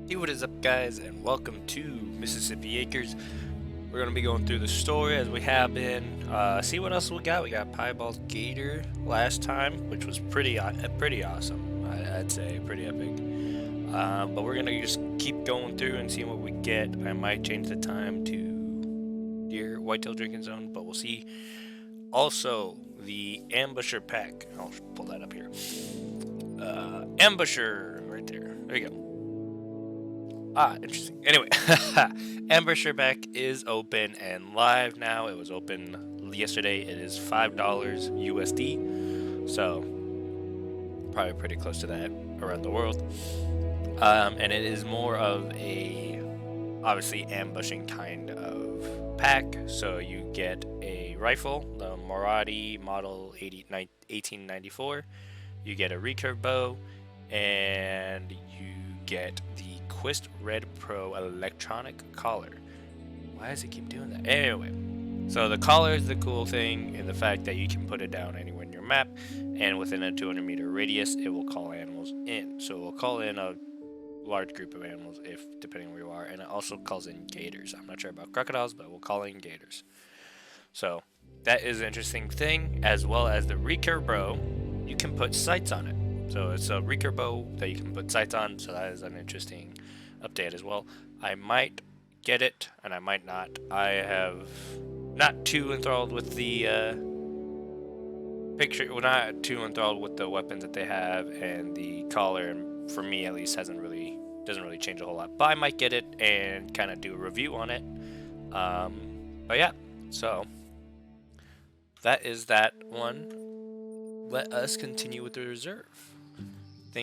Hey, what is up, guys, and welcome to Mississippi Acres. We're gonna be going through the story as we have been. See what else we got. We got Piebald Gator last time, which was pretty awesome. I'd say pretty epic. But we're gonna just keep going through and see what we get. I might change the time to deer whitetail drinking zone, but we'll see. Also, the ambusher pack. I'll pull that up here. Ambusher right there. There you go. Interesting. Anyway, Amber Sherback is open and live now. It was open yesterday. It is $5 USD, so probably pretty close to that around the world. And it is more of a obviously ambushing kind of pack. So you get a rifle, the Moradi Model 1894. You get a recurve bow, and you get the Quist Red Pro electronic collar. Why does it keep doing that? Anyway, so the collar is the cool thing in the fact that you can put it down anywhere in your map, and within a 200-meter radius, it will call animals in. So it will call in a large group of animals, if depending where you are, and it also calls in gators. I'm not sure about crocodiles, but it will call in gators. So that is an interesting thing, as well as the recurve bow. You can put sights on it. So it's a recurve bow that you can put sights on, so that is an interesting update as well. I might get it, and I might not. I have not too enthralled with the picture. Well, not too enthralled with the weapons that they have, and the collar, and for me at least, doesn't really change a whole lot. But I might get it and kind of do a review on it. But yeah, so that is that one. Let us continue with the reserve.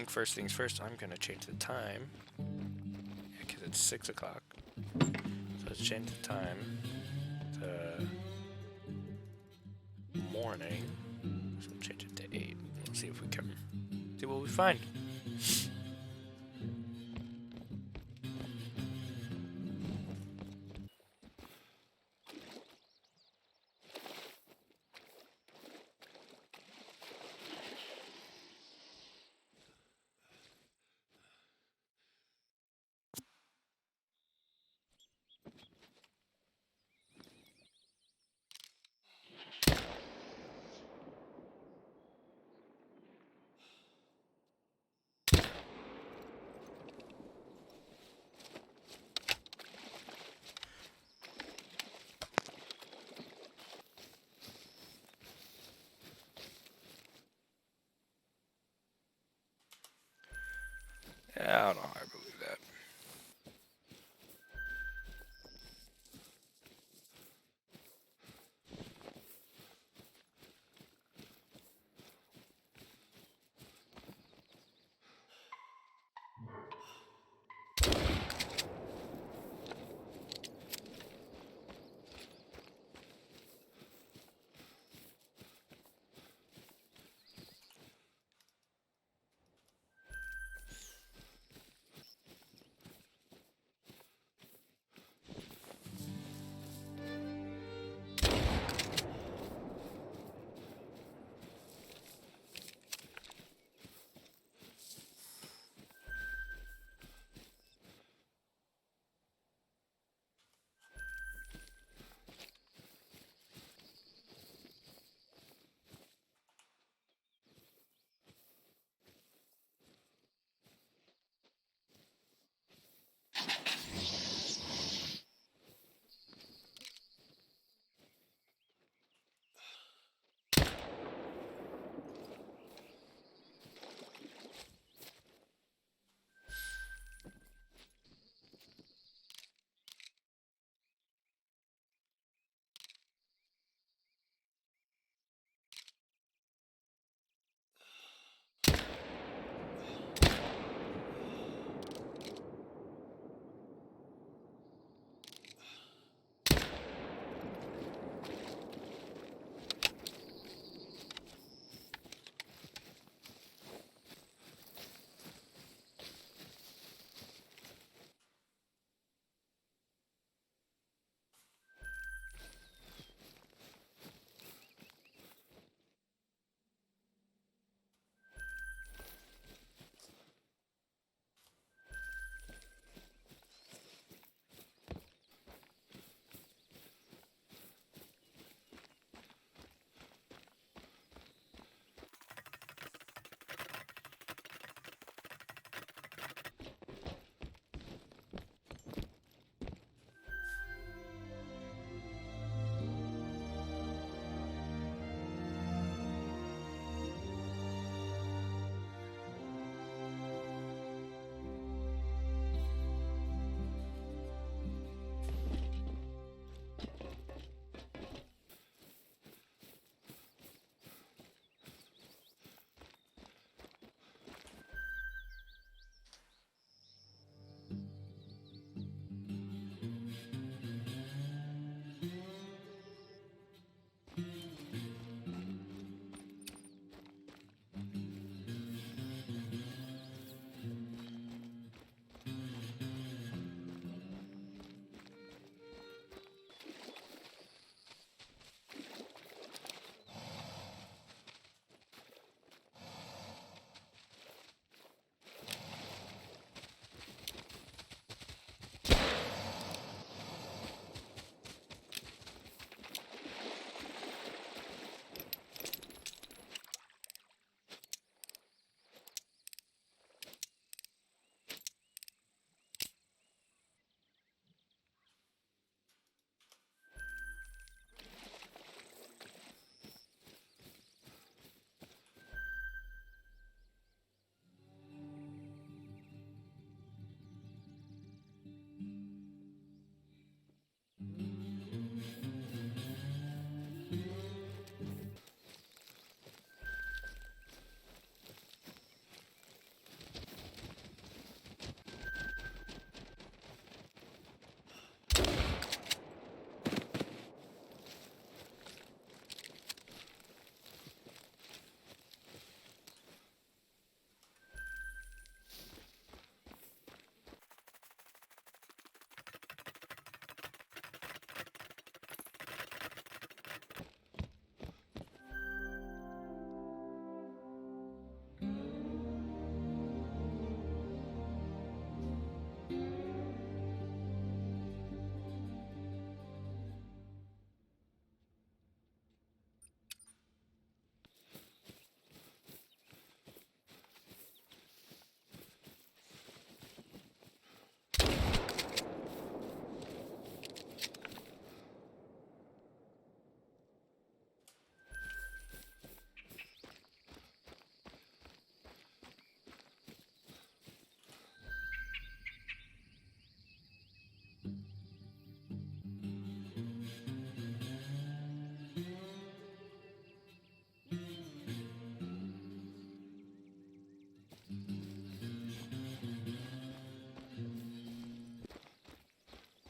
First things first, I'm going to change the time. Because it's 6 o'clock. So let's change the time to morning. So we'll change it to 8. Let's see if we can see what we find. Yeah, I don't know how I believe that.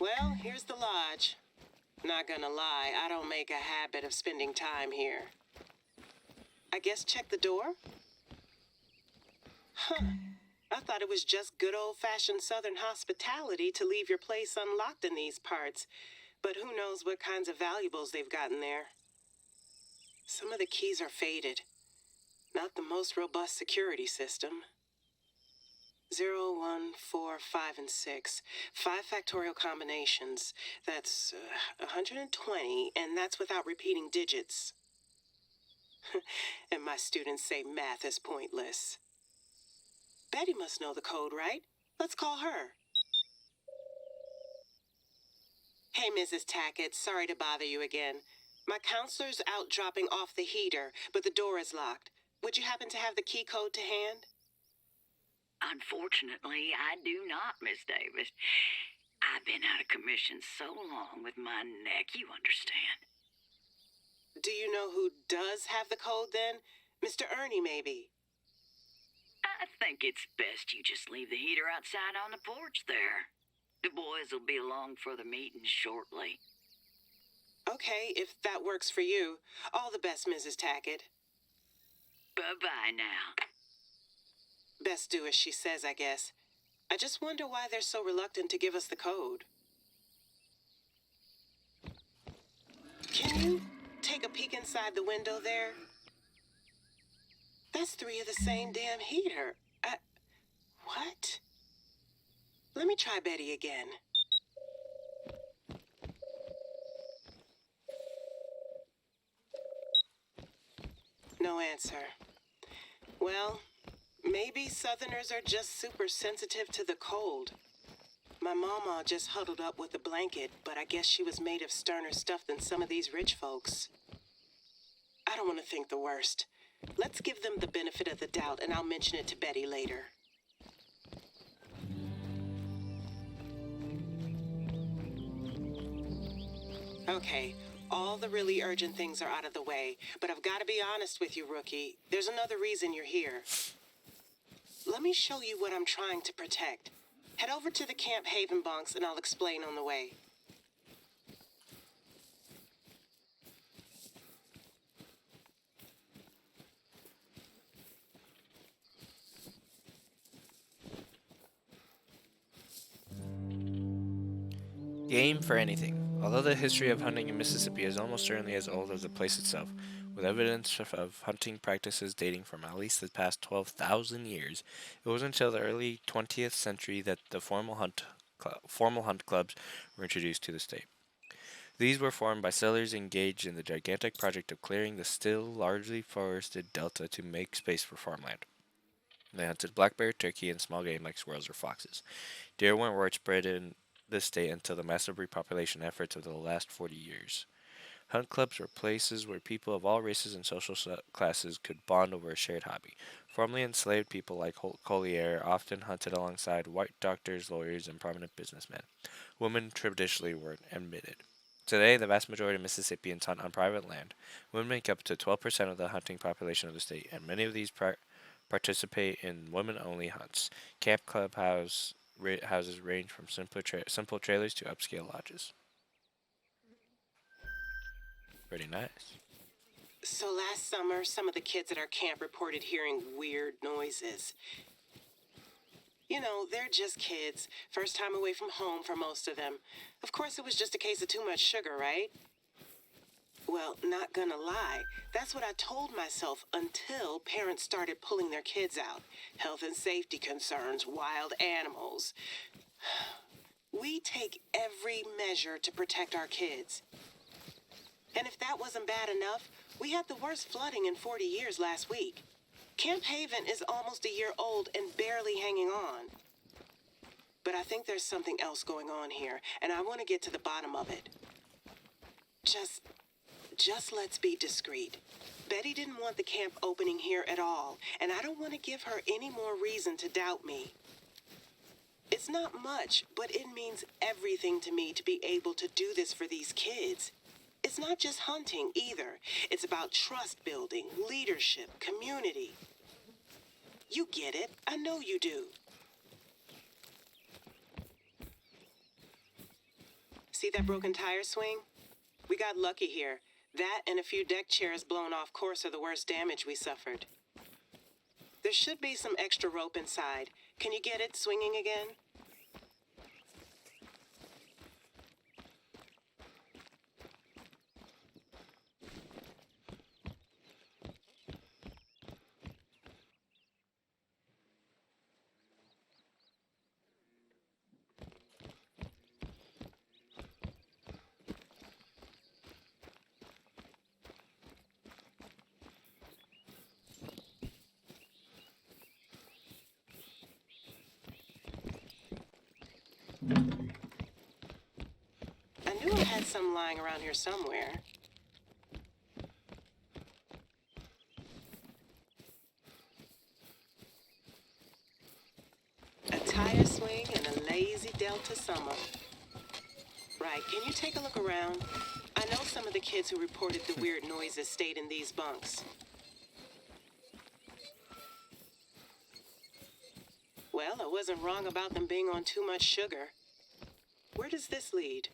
Well, here's the lodge. Not gonna lie, I don't make a habit of spending time here. I guess check the door? Huh. I thought it was just good old-fashioned Southern hospitality to leave your place unlocked in these parts. But who knows what kinds of valuables they've gotten there. Some of the keys are faded. Not the most robust security system. 0, 1, 4, 5, and 6. 5 factorial combinations. That's 120, and that's without repeating digits. And my students say math is pointless. Betty must know the code, right? Let's call her. Hey, Mrs. Tackett, sorry to bother you again. My counselor's out dropping off the heater, but the door is locked. Would you happen to have the key code to hand? Unfortunately, I do not, Miss Davis. I've been out of commission so long with my neck, you understand. Do you know who does have the code then? Mr. Ernie, maybe? I think it's best you just leave the heater outside on the porch there. The boys will be along for the meeting shortly. Okay, if that works for you. All the best, Mrs. Tackett. Bye-bye now. Best do as she says, I guess. I just wonder why they're so reluctant to give us the code. Can you take a peek inside the window there? That's 3 of the same damn heater. What? Let me try Betty again. No answer. Well, maybe Southerners are just super sensitive to the cold. My mama just huddled up with a blanket, but I guess she was made of sterner stuff than some of these rich folks. I don't want to think the worst. Let's give them the benefit of the doubt, and I'll mention it to Betty later. Okay, all the really urgent things are out of the way, but I've got to be honest with you, Rookie. There's another reason you're here. Let me show you what I'm trying to protect. Head over to the Camp Haven bunks and I'll explain on the way. Game for anything. Although the history of hunting in Mississippi is almost certainly as old as the place itself, with evidence of hunting practices dating from at least the past 12,000 years, it wasn't until the early 20th century that the formal hunt clubs were introduced to the state. These were formed by settlers engaged in the gigantic project of clearing the still largely forested delta to make space for farmland. They hunted black bear, turkey, and small game like squirrels or foxes. Deer weren't widespread in the state until the massive repopulation efforts of the last 40 years. Hunt clubs were places where people of all races and social classes could bond over a shared hobby. Formerly enslaved people like Collier often hunted alongside white doctors, lawyers, and prominent businessmen. Women traditionally weren't admitted. Today, the vast majority of Mississippians hunt on private land. Women make up to 12% of the hunting population of the state, and many of these participate in women-only hunts. Camp clubhouses range from simple trailers to upscale lodges. Pretty nice. So last summer, some of the kids at our camp reported hearing weird noises. You know, they're just kids. First time away from home for most of them. Of course, it was just a case of too much sugar, right? Well, not gonna lie, that's what I told myself until parents started pulling their kids out. Health and safety concerns, wild animals. We take every measure to protect our kids. And if that wasn't bad enough, we had the worst flooding in 40 years last week. Camp Haven is almost a year old and barely hanging on. But I think there's something else going on here, and I want to get to the bottom of it. Just let's be discreet. Betty didn't want the camp opening here at all, and I don't want to give her any more reason to doubt me. It's not much, but it means everything to me to be able to do this for these kids. It's not just hunting either. It's about trust building, leadership, community. You get it. I know you do. See that broken tire swing? We got lucky here. That and a few deck chairs blown off course are the worst damage we suffered. There should be some extra rope inside. Can you get it swinging again? I knew I had some lying around here somewhere. A tire swing and a lazy Delta summer. Right, can you take a look around? I know some of the kids who reported the weird noises stayed in these bunks. Well, I wasn't wrong about them being on too much sugar. Where does this lead?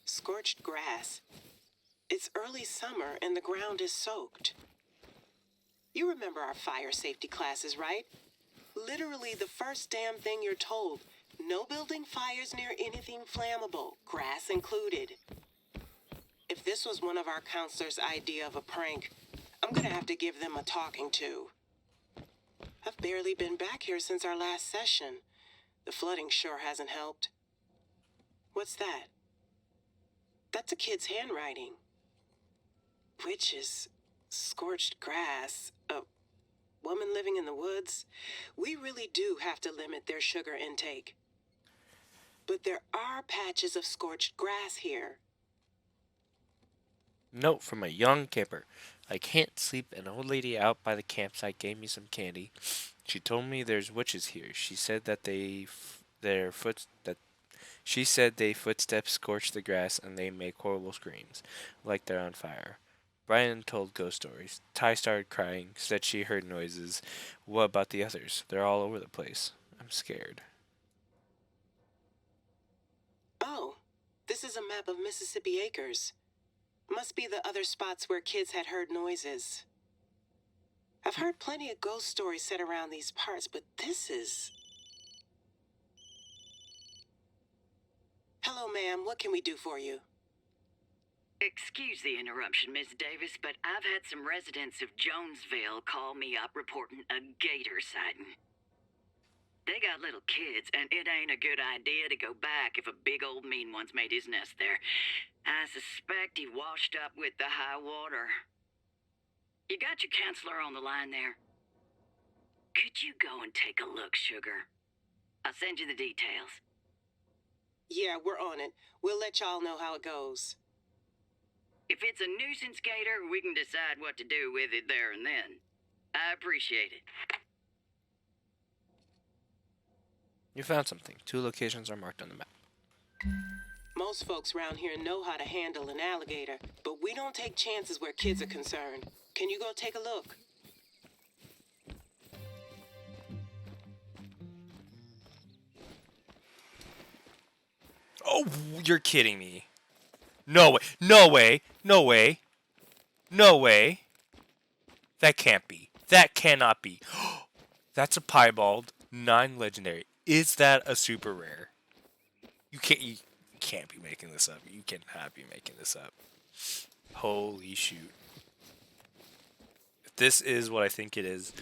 Scorched grass. It's early summer and the ground is soaked. You remember our fire safety classes, right? Literally the first damn thing you're told. No building fires near anything flammable, grass included. If this was one of our counselors' idea of a prank, I'm gonna have to give them a talking to. I've barely been back here since our last session. The flooding sure hasn't helped. What's that? That's a kid's handwriting. Witches, scorched grass, a woman living in the woods. We really do have to limit their sugar intake. But there are patches of scorched grass here. Note from a young camper. I can't sleep. An old lady out by the campsite gave me some candy. She told me there's witches here. She said that they footsteps scorch the grass and they make horrible screams, like they're on fire. Brian told ghost stories. Ty started crying, said she heard noises. What about the others? They're all over the place. I'm scared. Oh, this is a map of Mississippi Acres. Must be the other spots where kids had heard noises. I've heard plenty of ghost stories set around these parts, but this is... Hello, ma'am. What can we do for you? Excuse the interruption, Miss Davis, but I've had some residents of Jonesville call me up reporting a gator sighting. They got little kids, and it ain't a good idea to go back if a big old mean one's made his nest there. I suspect he washed up with the high water. You got your counselor on the line there? Could you go and take a look, sugar? I'll send you the details. Yeah, we're on it. We'll let y'all know how it goes. If it's a nuisance gator, we can decide what to do with it there and then. I appreciate it. You found something. 2 locations are marked on the map. Most folks around here know how to handle an alligator, but we don't take chances where kids are concerned. Can you go take a look? Oh, you're kidding me. No way. No way. No way. No way. That can't be. That cannot be. That's a piebald 9 legendary. Is that a super rare? You can't be making this up. You cannot be making this up. Holy shoot. If this is what I think it is,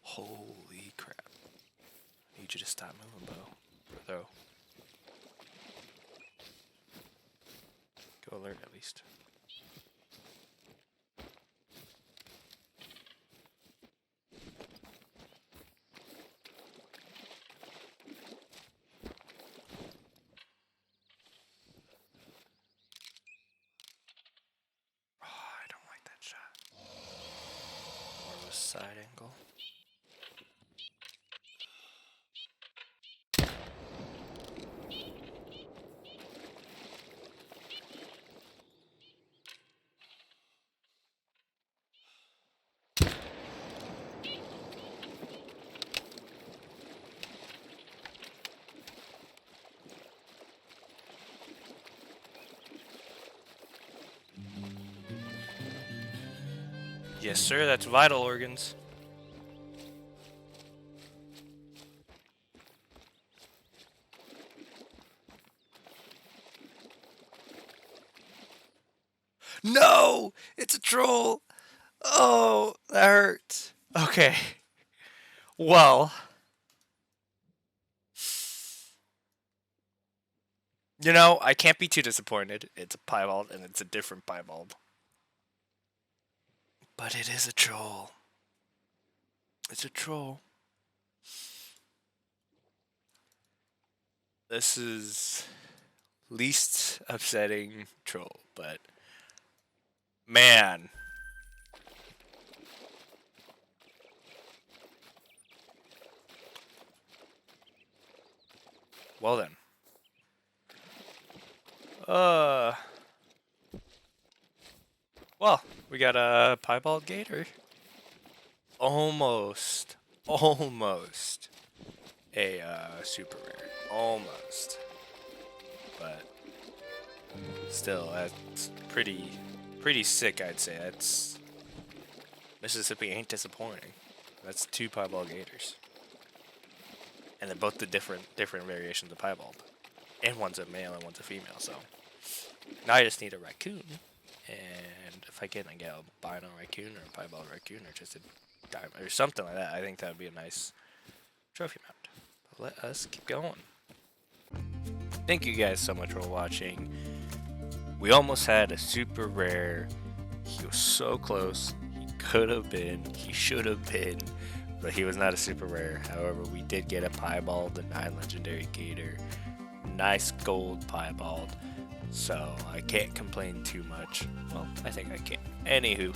holy crap. I need you to stop moving, bro. Go alert at least. Oh, I don't like that shot. More of a side angle. Yes, sir. That's vital organs. No! It's a troll! Oh, that hurts. Okay. Well, I can't be too disappointed. It's a piebald, and it's a different piebald. But it is a troll. It's a troll. This is least upsetting troll, but man. Well then. Well, we got a piebald gator. Almost a super rare. Almost. But still, that's pretty sick, I'd say. That's Mississippi ain't disappointing. That's 2 piebald gators. And they're both the different variations of piebald. And one's a male and one's a female, so now I just need a raccoon. And if I get an albino raccoon or a piebald raccoon or just a diamond or something like that, I think that would be a nice trophy mount. But let us keep going. Thank you guys so much for watching. We almost had a super rare. He was so close. He could have been. He should have been. But he was not a super rare. However, we did get a piebald, the 9 legendary gator. Nice gold piebald. So I can't complain too much. Well, I think I can. Anywho,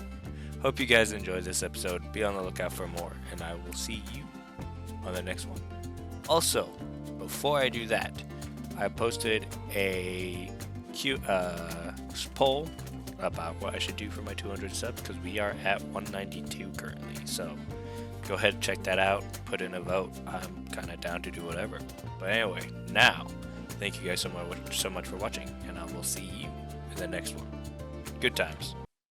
hope you guys enjoyed this episode. Be on the lookout for more, and I will see you on the next one. Also, before I do that, I posted a poll about what I should do for my 200 subs because we are at 192 currently. So go ahead and check that out. Put in a vote. I'm kind of down to do whatever. But anyway, now, thank you guys so much for watching, and I will see you in the next one. Good times.